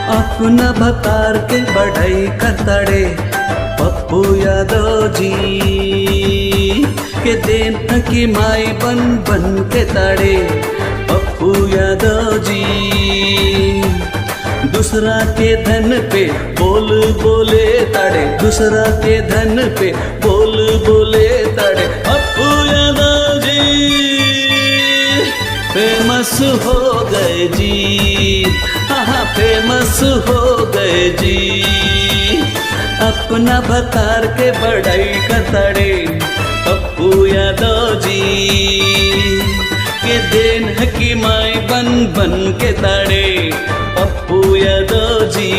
अपना भतार के बढ़ाई करताड़े पप्पू यादव जी के देन की माई बन बन के ताड़े पप्पू यादव जी। दूसरा के धन पे बोल बोले ताड़े, दूसरा के धन पे बोल बोले ताड़े पप्पू यादव जी। फेमस हो गए जी, हाँ फेमस हो गए जी। अपना भतार के बढ़ाई करताड़े पप्पू यादव जी के देन की माई बन बन के ताड़े पप्पू यादव जी।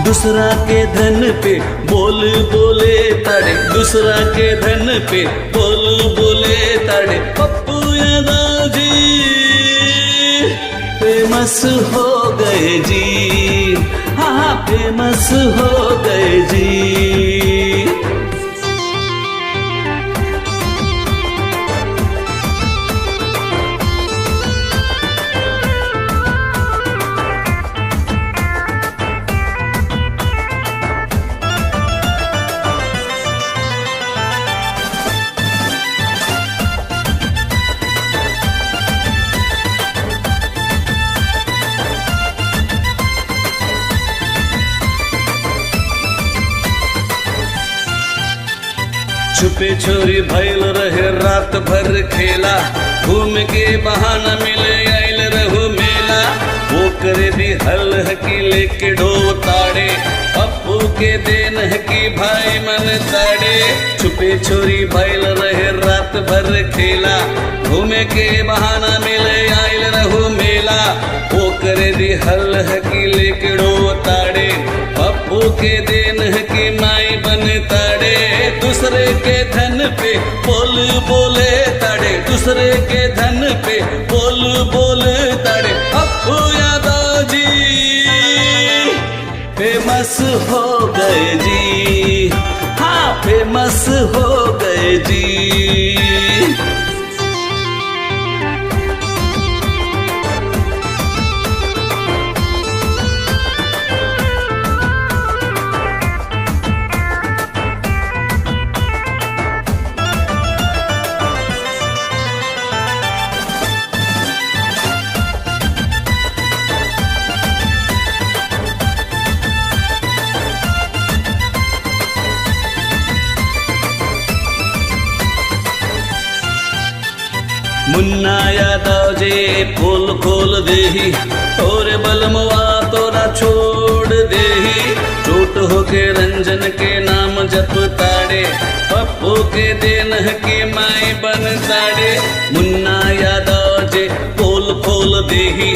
दूसरा के धन पे बोल बोले ताड़े, दूसरा के धन पे बोल बोले ताड़े पप्पू यादव जी। फेमस हो गए जी, हाँ फेमस हो गए जी। छुपे छोरी भइल रहे रात भर खेला, घूम के बहाना मिले आइल रहू मेला। वो करे भी हल हकी लेके ढो ताड़े पप्पू के देन हकी भाई मन ताड़े। छुपे छोरी भइल रहे रात भर खेला, घूमे के बहाना मिले आइल रहू मेला। वो करे भी हल हकी लेके ढो ताड़े पप्पू के देन हकी माई बन ताड़े। दूसरे के धन पे बोल बोले ताड़े, दूसरे के धन पे बोल बोले ताड़े पप्पू यादव जी। फेमस हो गए जी, हाँ फेमस हो गए जी। मुन्ना यादव जे पोल खोल देही, तोरे बलमवा तोरा छोड़ देही। चोट होके रंजन के नाम जप ताड़े पप्पू के देन के माई बन ताड़े। मुन्ना यादव जे पोल खोल देही,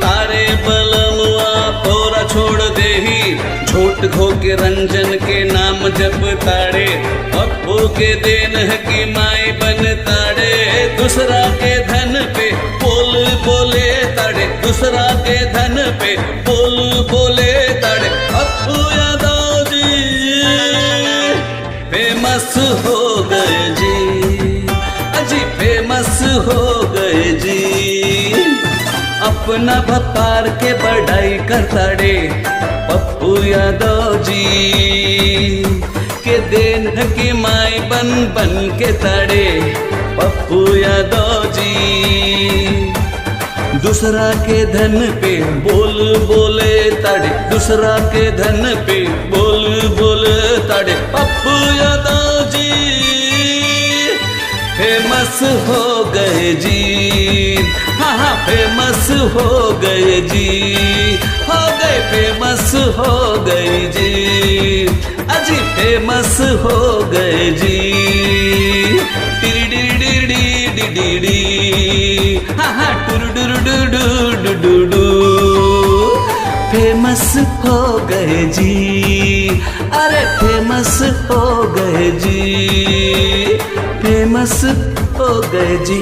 तारे बलमवा तोरा छोड़ देही। झूठ होके रंजन के नाम जप ताड़े पप्पू के देन की माई बन ताड़े। दूसरा के धन पे बोल बोले ताड़े, दूसरा के धन पे बोल बोले ताड़े पप्पू यादव जी। फेमस हो गए जी, अजी फेमस हो गए जी। अपना भतार के बढ़ाई करताड़े पप्पू यादव जी के देन की माई बन बन के ताड़े पप्पू यादव जी। दूसरा के धन पे बोल बोले ताड़े, दूसरा के धन पे बोल बोले ताड़े पप्पू यादव जी। फेमस हो गए जी, हाँ हाँ फेमस हो गए जी, हो गए फेमस हो गए जी, अजी फेमस हो गए जी। टिरिडिडिडिडिडिडिडी, हाँ हाँ टुरुडुरुडुडुडुडुडु। फेमस हो गए जी, अरे फेमस हो गए जी, फेमस हो गए जी।